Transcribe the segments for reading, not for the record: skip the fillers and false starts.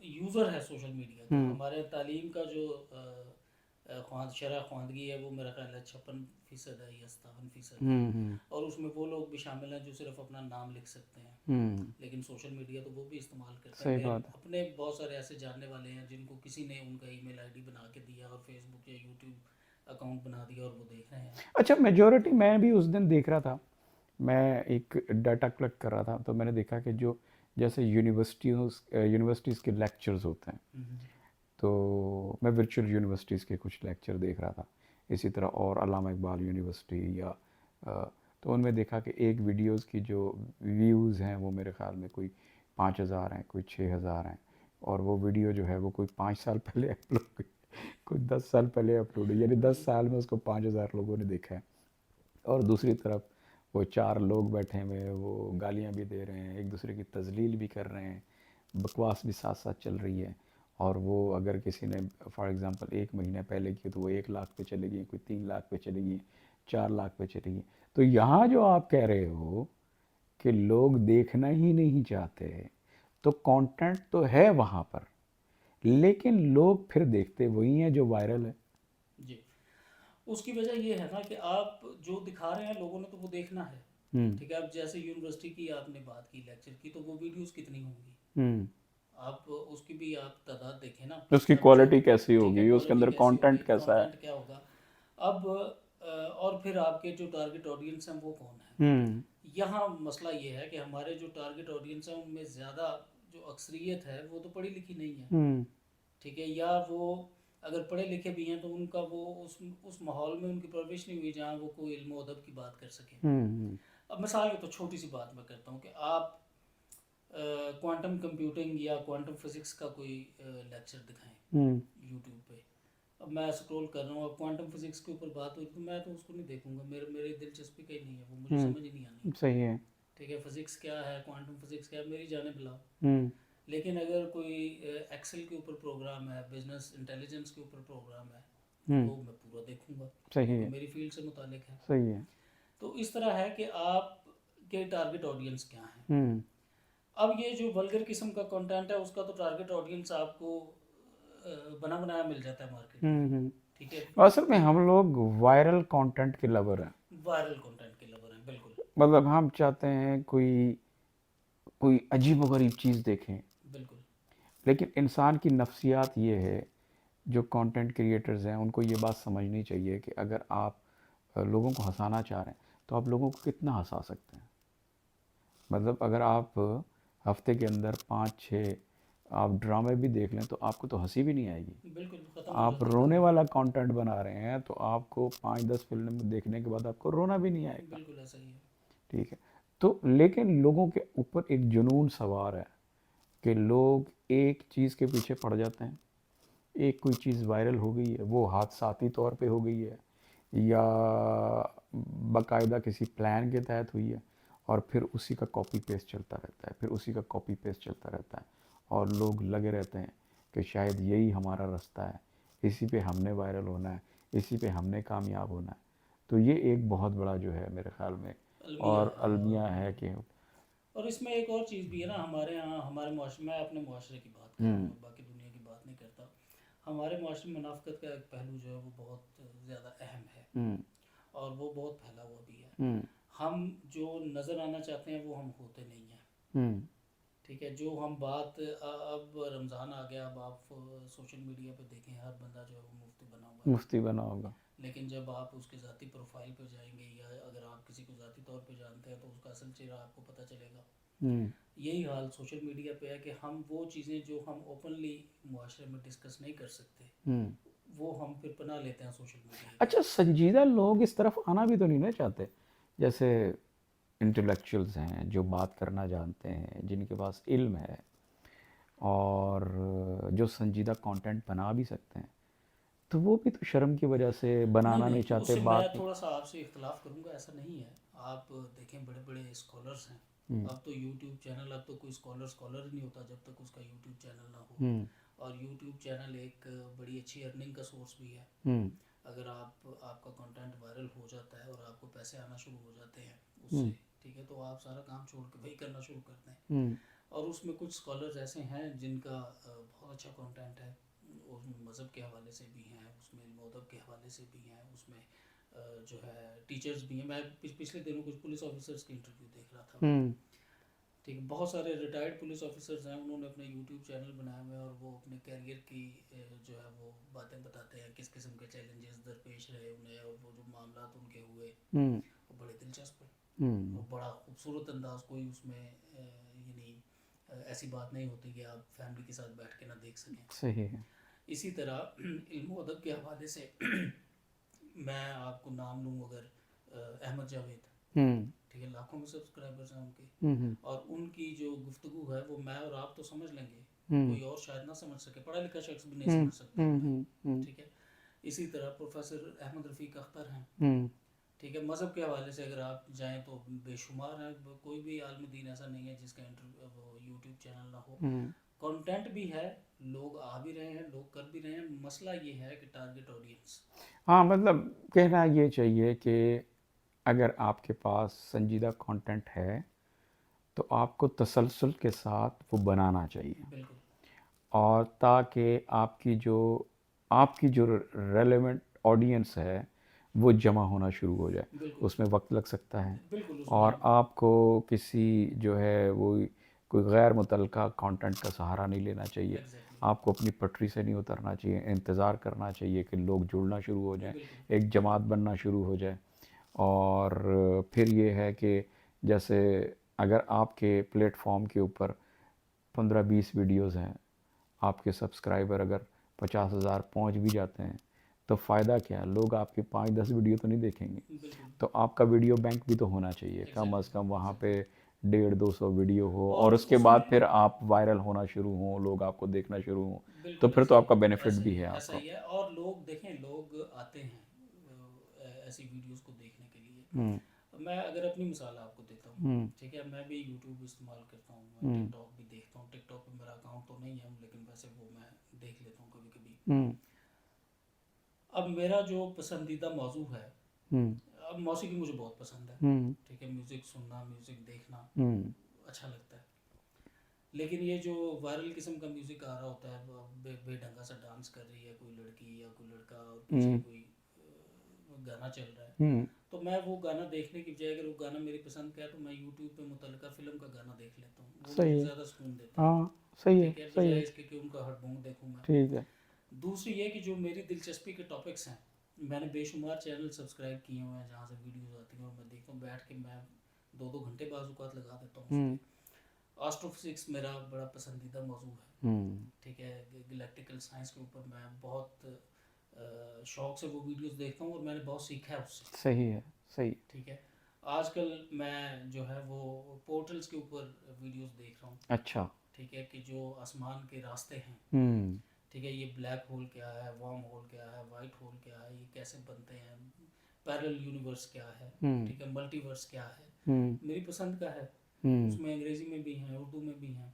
User ہے social media کا، ہمارے تعلیم کا جو شرح خواندگی ہے وہ میرا خیال ہے 56% ہے یا 57% ہے، اور اس میں وہ لوگ بھی شامل ہیں جو صرف اپنا نام لکھ سکتے ہیں، لیکن سوشل میڈیا تو وہ بھی استعمال کرتے ہیں۔ صحیح میرے بات ہے۔ اپنے بہت سارے ایسے جاننے والے ہیں جن کو کسی نے ان کا ای میل آئی ڈی بنا کے دیا اور فیس بک یا یوٹیوب اکاؤنٹ بنا دیا اور وہ دیکھ رہے ہیں۔ اچھا میجورٹی میں بھی اس دن دیکھ رہا تھا، میں ایک ڈیٹا کلیکٹ کر رہا تھا تو میں نے دیکھا کہ جو جیسے یونیورسٹیز کے لیکچرز ہوتے ہیں، تو میں ورچوئل یونیورسٹیز کے کچھ لیکچر دیکھ رہا تھا، اسی طرح اور علامہ اقبال یونیورسٹی یا تو ان میں دیکھا کہ ایک ویڈیوز کی جو ویوز ہیں وہ میرے خیال میں کوئی 5,000 ہیں، کوئی 6,000 ہیں، اور وہ ویڈیو جو ہے وہ کوئی 5 سال پہلے اپلوڈ ہوئی، کوئی 10 سال پہلے اپلوڈ ہوئی، یعنی 10 سال میں اس کو 5,000 لوگوں نے دیکھا ہے۔ اور دوسری طرف وہ 4 لوگ بیٹھے ہوئے، وہ گالیاں بھی دے رہے ہیں، ایک دوسرے کی تذلیل بھی کر رہے ہیں، بکواس بھی ساتھ ساتھ چل رہی ہے، اور وہ اگر کسی نے فار ایگزامپل 1 مہینہ پہلے کی تو وہ 1 لاکھ پہ چلے گئی، کوئی 3 لاکھ پہ چلے گئی، 4 لاکھ پہ چلے گئی۔ تو یہاں جو آپ کہہ رہے ہو کہ لوگ دیکھنا ہی نہیں چاہتے، تو کانٹینٹ تو ہے وہاں پر، لیکن لوگ پھر دیکھتے وہی ہیں جو وائرل ہے۔ جی، اس کی وجہ یہ ہے نا کہ آپ جو دکھا رہے ہیں لوگوں نے تو وہ دیکھنا ہے، ٹھیک ہے۔ اب جیسے یونیورسٹی کی آپ نے بات کی، لیکچر کی، تو وہ ویڈیوز کتنی ہوں گی؟ آپ اس کی بھی آپ تعداد دیکھیں نا۔ اس کی اب جب کوالٹی کیسی ٹھیک ہے، ہوگی، اس کے کوالٹی اندر کیسی ہوگی، کانٹینٹ کیسا ہے۔ کانٹینٹ کیا ہوگا۔ اب اور پھر آپ کے جو ٹارگٹ آڈینس ہیں وہ کون ہیں؟ یہاں مسئلہ یہ ہے کہ ہمارے جو ٹارگٹ آڈینس ہیں ان میں زیادہ جو اکثریت ہے وہ تو پڑھی لکھی نہیں ہے، ٹھیک ہے، یا وہ اگر پڑھے لکھے بھی ہیں تو ان کا وہ اس ماحول میں ان کی پرورش نہیں ہوئی جہاں وہ کوئی علم و ادب کی بات کر سکیں۔ اب مثال کے تو چھوٹی سی بات میں کرتا ہوں کہ آپ کوانٹم کمپیوٹنگ یا کوانٹم فزکس کا کوئی لیکچر دکھائیں یوٹیوب پہ، اب میں اسکرول کر رہا ہوں، اب کوانٹم فزکس کے اوپر بات ہوئی تو میں تو اس کو نہیں دیکھوں گا، میری دلچسپی کہیں نہیں ہے، وہ مجھے سمجھ ہی نہیں آنی، صحیح ہے۔ ٹھیک ہے، فزکس کیا ہے، کوانٹم فزکس کیا ہے، میری جانب لاؤ۔ لیکن اگر کوئی ایکسل کے اوپر پروگرام ہے، بزنس انٹیلیجنس کے اوپر پروگرام ہے، تو میں پورا دیکھوں گا کیونکہ میری فیلڈ سے متعلق ہے۔ صحیح ہے۔ تو اس طرح ہے کہ آپ کے ٹارگٹ آڈینس کیا ہیں۔ اب یہ جو ولگر قسم کا کنٹینٹ ہے اس کا تو ٹارگٹ آڈینس آپ کو بنا بنایا مل جاتا ہے مارکیٹ میں، ٹھیک ہے، اصل میں ہم لوگ وائرل کانٹینٹ کے لور ہیں، وائرل کنٹینٹ کے لور ہیں، بالکل مطلب ہم چاہتے ہیں کوئی عجیب و غریب چیز دیکھیں، بالکل۔ لیکن انسان کی نفسیات یہ ہے، جو کانٹینٹ کریٹرز ہیں ان کو یہ بات سمجھنی چاہیے کہ اگر آپ لوگوں کو ہنسانا چاہ رہے ہیں تو آپ لوگوں کو کتنا ہنسا سکتے ہیں۔ مطلب اگر آپ ہفتے کے اندر 5-6 آپ ڈرامے بھی دیکھ لیں تو آپ کو تو ہنسی بھی نہیں آئے گی۔ بالکل ختم ہو آپ جاتی ہے رونے کہانی۔ والا کانٹینٹ بنا رہے ہیں تو آپ کو 5-10 فلم دیکھنے کے بعد آپ کو رونا بھی نہیں آئے گا، بالکل ایسا ہی ہے۔ ٹھیک ہے۔ تو لیکن لوگوں کے اوپر ایک جنون سوار ہے کہ لوگ ایک چیز کے پیچھے پڑ جاتے ہیں، ایک کوئی چیز وائرل ہو گئی ہے، وہ حادثاتی طور پہ ہو گئی ہے یا باقاعدہ کسی پلان کے تحت ہوئی ہے، اور پھر اسی کا کاپی پیسٹ چلتا رہتا ہے، پھر اسی کا کاپی پیسٹ چلتا رہتا ہے، اور لوگ لگے رہتے ہیں کہ شاید یہی ہمارا رستہ ہے، اسی پہ ہم نے وائرل ہونا ہے، اسی پہ ہم نے کامیاب ہونا ہے۔ تو یہ ایک بہت بڑا جو ہے میرے خیال میں المیہ اور ہے، المیہ ہے کہ اور اس میں ایک اور چیز بھی ہے نا، ہمارے یہاں ہمارے معاشرے میں اپنے معاشرے کی بات کر رہا ہوں، باقی دنیا کی بات نہیں کرتا، ہمارے معاشرے میں منافقت کا ایک پہلو جو ہے وہ بہت زیادہ اہم ہے اور وہ بہت پھیلا ہوا بھی ہے۔ ہم جو نظر آنا چاہتے ہیں وہ ہم ہوتے نہیں ہیں، ٹھیک ہے، جو ہم بات اب رمضان آ گیا، اب آپ سوشل میڈیا پہ دیکھیں ہر بندہ جو ہے وہ مفتی بنا ہوا ہے، مفتی بنا ہوگا، لیکن جب آپ اس کے ذاتی پروفائل پہ جائیں گے یا اگر آپ کسی کو ذاتی طور پہ جانتے ہیں تو اس کا اصل چہرہ آپ کو پتہ چلے گا۔ یہی حال سوشل میڈیا پہ ہے کہ ہم وہ چیزیں جو ہم اوپنلی معاشرے میں ڈسکس نہیں کر سکتے وہ ہم پھر پناہ لیتے ہیں سوشل میڈیا کی۔ اچھا سنجیدہ لوگ اس طرف آنا بھی تو نہیں نا چاہتے، جیسے انٹلیکچوئلز ہیں جو بات کرنا جانتے ہیں، جن کے پاس علم ہے اور جو سنجیدہ کانٹینٹ بنا بھی سکتے ہیں، تو وہ بھی تو شرم کی وجہ سے بنانا نہیں نہیں اس چاہتے، سے میں بات نہیں۔ تھوڑا سا آپ سے اختلاف کروں گا، ایسا نہیں ہے۔ آپ دیکھیں بڑے بڑے اسکالرس ہیں، اب تو یوٹیوب چینل، اب تو کوئی اسکالر ہی نہیں ہوتا جب تک اس کا یوٹیوب چینل نہ ہو، اور یوٹیوب چینل ایک بڑی اچھی ارننگ کا سورس بھی ہے۔ اگر آپ کا کنٹینٹ وائرل ہو جاتا ہے اور آپ کو پیسے آنا شروع ہو جاتے ہیں اس سے، ٹھیک ہے، تو آپ سارا کام چھوڑ کے وہی کرنا شروع کرتے ہیں. اور اس میں کچھ اسکالرز ایسے ہیں جن کا بہت اچھا کانٹینٹ ہے، اس میں مذہب کے حوالے سے بھی ہیں، اس میں علم و ادب کے حوالے سے بھی ہیں، اس میں جو ہے ٹیچرز بھی ہیں. میں پچھلے دنوں کچھ پولیس آفیسرز کی انٹرویو دیکھ رہا تھا. ٹھیک ہے، بہت سارے ریٹائرڈ پولیس آفیسرز ہیں، انہوں نے اپنے یوٹیوب چینل بنائے ہوئے ہیں اور وہ اپنے کیریئر کی جو ہے وہ باتیں بتاتے ہیں، کس قسم کے چیلنجز درپیش رہے انہیں، اور وہ جو معاملات ان کے ہوئے وہ بڑے دلچسپ ہیں. وہ بڑا خوبصورت انداز، کوئی اس میں یعنی ایسی بات نہیں ہوتی کہ آپ فیملی کے ساتھ بیٹھ کے نہ دیکھ سکیں. صحیح ہے. اسی طرح علم و ادب کے حوالے سے میں آپ کو نام لوں اگر، احمد جاوید، ٹھیک ہے، لاکھوں میں سبسکرائبرز ہیں ان کے، اور ان کی جو گفتگو ہے وہ میں اور آپ تو سمجھ لیں گے، کوئی اور شاید نہ سمجھ سکے، پڑھا لکھا شخص بھی نہیں سمجھ سکتا انہیں. ٹھیک ہے. اسی طرح پروفیسر احمد رفیق اختر ہیں. ٹھیک ہے، مذہب کے حوالے سے اگر آپ جائیں تو بے شمار ہیں، کوئی بھی عالم دین ایسا نہیں ہے جس کا وہ یوٹیوب چینل نہ ہو. کانٹینٹ بھی ہے، لوگ آ بھی رہے ہیں، لوگ کر بھی رہے ہیں. مسئلہ یہ ہے کہ ٹارگٹ آڈینس. ہاں مطلب کہنا یہ چاہیے کہ اگر آپ کے پاس سنجیدہ کانٹینٹ ہے تو آپ کو تسلسل کے ساتھ وہ بنانا چاہیے. بالکل. اور تاکہ آپ کی جو ریلیونٹ آڈینس ہے وہ جمع ہونا شروع ہو جائے. اس میں وقت لگ سکتا ہے، اور آپ کو کسی جو ہے وہ کوئی غیر متعلقہ کانٹینٹ کا سہارا نہیں لینا چاہیے. آپ کو اپنی پٹری سے نہیں اترنا چاہیے، انتظار کرنا چاہیے کہ لوگ جڑنا شروع ہو جائیں، ایک جماعت بننا شروع ہو جائے. اور پھر یہ ہے کہ جیسے اگر آپ کے پلیٹ فارم کے اوپر 15-20 ویڈیوز ہیں، آپ کے سبسکرائبر اگر 50,000 پہنچ بھی جاتے ہیں تو فائدہ کیا ہے؟ لوگ آپ کے 5-10 ویڈیو تو نہیں دیکھیں گے. تو آپ کا ویڈیو بینک بھی تو ہونا چاہیے، کم از کم وہاں پہ 150-200 ویڈیو ہو، اور اس کے بعد پھر آپ وائرل ہونا شروع ہوں، لوگ آپ کو دیکھنا شروع ہوں، تو پھر تو آپ کا بینیفٹ بھی ہے آپ ایسا کو. ہی ہے. اور لوگ دیکھیں، لوگ آتے ہیں ایسی ویڈیوز کو دیکھنے کے لیے. میں اگر اپنی مثال آپ کو دیتا ہوں، ٹھیک ہے، میں بھی یوٹیوب استعمال کرتا ہوں، میں ٹک ٹاک بھی دیکھتا ہوں. ٹک ٹاک پہ میرا اکاؤنٹ تو نہیں ہے لیکن ویسے وہ میں دیکھ لیتا ہوں کبھی کبھی. اب میرا جو پسندیدہ موضوع ہے، اب موسیقی مجھے بہت پسند ہے. ٹھیک ہے، میوزک سننا، میوزک دیکھنا اچھا لگتا ہے. لیکن یہ جو وائرل قسم کا میوزک آ رہا ہوتا ہے، بے ڈھنگا سا ڈانس کر رہی ہے کوئی لڑکی یا کوئی لڑکا، اور پیچھے کوئی گانا چل رہا ہے، تو میں وہ گانا دیکھنے کی بجائے اگر وہ گانا میری پسند کا ہے تو میں یوٹیوب پہ متعلقہ فلم کا گانا دیکھ لیتا ہوں. وہ مجھے زیادہ سکون دیتا ہے. ہاں صحیح ہے. ٹھیک ہے، بجائے اس کے کہ ان کا ہٹ بونگ دیکھوں میں. ٹھیک ہے. دوسری یہ کہ جو میری دلچسپی کے ٹاپکس ہیں، میں نے بے شمار چینل سبسکرائب کیے ہوئے ہیں جہاں سے ویڈیوز آتی ہیں، اور میں دیکھتا ہوں بیٹھ کے، میں 2-2 گھنٹے بعض اوقات لگا دیتا ہوں اس پہ. آسٹرو فزکس میرا بڑا پسندیدہ موضوع ہے. ٹھیک ہے، گلیکٹیکل سائنس کے اوپر میں بہت شوق سے وہ ویڈیوز دیکھتا ہوں، اور میں نے بہت سیکھا ہے اس سے. صحیح ہے. صحیح. ٹھیک ہے، آج کل میں جو ہے وہ پورٹلز کے اوپر ویڈیوز دیکھ رہا ہوں. اچھا. ٹھیک ہے، کہ جو آسمان کے راستے ہیں، ٹھیک ہے، یہ بلیک ہول کیا ہے، وارم ہول کیا ہے، وائٹ ہول کیا ہے، یہ کیسے بنتے ہیں، پیرل یونیورس کیا ہے، ٹھیک ہے، ملٹی ورس کیا ہے، میری پسند کا ہے. اس میں انگریزی میں بھی ہیں، اردو میں بھی ہیں.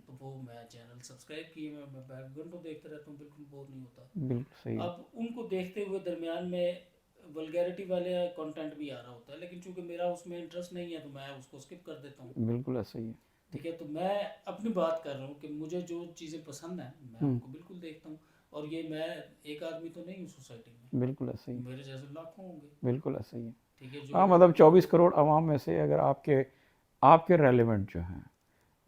تو وہ میں چینل سبسکرائب کیے ہوئے، میں بیک گھنٹوں دیکھتا رہتا ہوں، بالکل بور نہیں ہوتا. بالکل صحیح. اب ان کو دیکھتے ہوئے درمیان میں ولگیرٹی والے کنٹینٹ بھی آ رہا ہوتا ہے، لیکن چونکہ میرا اس میں انٹرسٹ نہیں ہے تو میں اس کو اسکپ کر دیتا ہوں. بالکل صحیح ہے. ٹھیک ہے، تو میں اپنی بات کر رہا ہوں کہ مجھے جو چیزیں پسند ہیں میں ان کو بالکل دیکھتا ہوں. اور یہ میں ایک آدمی تو نہیں ہوں سوسائٹی میں، بالکل صحیح. میرے جیسے لاکھوں ہوں گے. بالکل صحیح ہے. ٹھیک ہے، ہاں مطلب 24 کروڑ عوام میں سے اگر آپ کے ریلیونٹ جو ہیں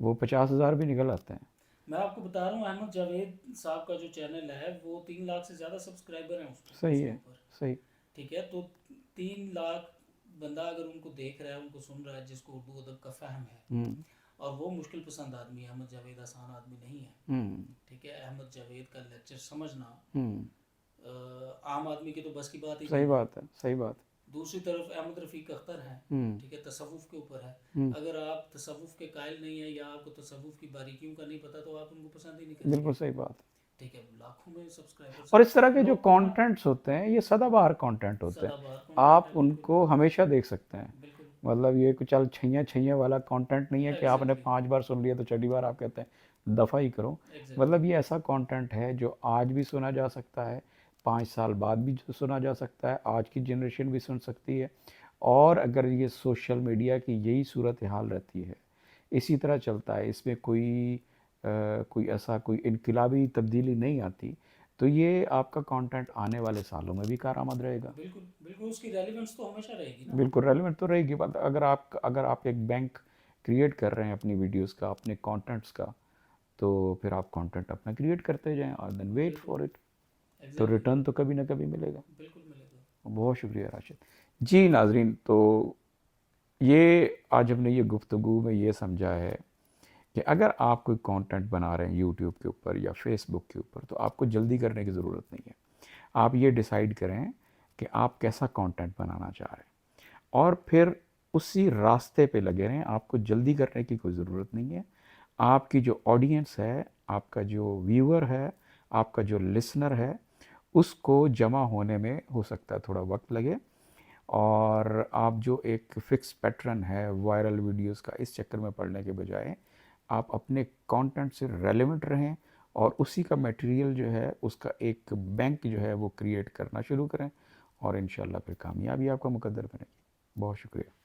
وہ 50,000 بھی نکل آتے ہیں. میں آپ کو بتا رہا ہوں، احمد جاوید صاحب کا جو چینل ہے وہ 3 لاکھ سے زیادہ سبسکرائبر ہیں اس کے صحیح ہے. اوپر. صحیح. ٹھیک ہے، تو 3 لاکھ بندہ اگر ان کو دیکھ رہا ہے، ان کو سن رہا ہے، جس کو اردو ادب کا فہم ہے، اور وہ مشکل پسند آدمی ہے. احمد جاوید آسان آدمی نہیں ہے. ٹھیک ہے، احمد جاوید کا لیکچر سمجھنا عام آدمی کی تو بس کی بات ہی نہیں. صحیح بات ہے. صحیح بات. دوسری طرف احمد رفیق اختر ہیں، ٹھیک ہے، تصوف کے اوپر ہے. اگر آپ تصوف کے قائل نہیں ہیں یا آپ کو تصوف کی باریکیوں کا نہیں پتا تو آپ ان کو پسند ہی نہیں کریں. بالکل صحیح بات. ٹھیک ہے، لاکھوں میں سبسکرائبر. اور اس طرح کے جو کانٹینٹس ہوتے ہیں یہ سدا بہار کانٹینٹ ہوتے ہیں، آپ ان کو ہمیشہ دیکھ سکتے ہیں. مطلب یہ کچھ چھیاں والا کانٹینٹ نہیں ہے کہ آپ نے 5 بار سن لیا تو چھٹی بار آپ کہتے ہیں دفعہ ہی کرو. مطلب یہ ایسا کانٹینٹ ہے جو آج بھی سنا جا سکتا ہے، 5 سال بعد بھی سنا جا سکتا ہے، آج کی جنریشن بھی سن سکتی ہے. اور اگر یہ سوشل میڈیا کی یہی صورت حال رہتی ہے، اسی طرح چلتا ہے، اس میں کوئی ایسا کوئی انقلابی تبدیلی نہیں آتی، تو یہ آپ کا کانٹینٹ آنے والے سالوں میں بھی کارآمد رہے گا۔ بالکل بالکل، اس کی ریلیونس تو ہمیشہ رہے گی نا۔ بالکل ریلیونٹ تو رہے گی بات، اگر آپ ایک بینک کریٹ کر رہے ہیں اپنی ویڈیوز کا، اپنے کانٹینٹس کا، تو پھر آپ کانٹینٹ اپنا کریٹ کرتے جائیں اور دین ویٹ بالکل فار اٹ، تو ایگزیکٹلی ریٹرن تو کبھی نہ کبھی ملے گا۔ بالکل ملے گا۔ بہت شکریہ راشد جی۔ ناظرین، تو یہ آج ہم نے یہ گفتگو میں یہ سمجھا ہے کہ اگر آپ کوئی کانٹینٹ بنا رہے ہیں یوٹیوب کے اوپر یا فیس بک کے اوپر، تو آپ کو جلدی کرنے کی ضرورت نہیں ہے۔ آپ یہ ڈیسائیڈ کریں کہ آپ کیسا کانٹینٹ بنانا چاہ رہے ہیں، اور پھر اسی راستے پہ لگے رہیں۔ آپ کو جلدی کرنے کی کوئی ضرورت نہیں ہے۔ آپ کی جو آڈینس ہے، آپ کا جو ویور ہے، آپ کا جو لسنر ہے، اس کو جمع ہونے میں ہو سکتا ہے تھوڑا وقت لگے، اور آپ جو ایک فکس پیٹرن ہے وائرل ویڈیوز کا، اس چکر میں پڑنے کے بجائے آپ اپنے کانٹینٹ سے ریلیونٹ رہیں، اور اسی کا میٹیریل جو ہے اس کا ایک بینک جو ہے وہ کریٹ کرنا شروع کریں، اور انشاءاللہ پھر کامیابی آپ کا مقدر بنے گی۔ بہت شکریہ۔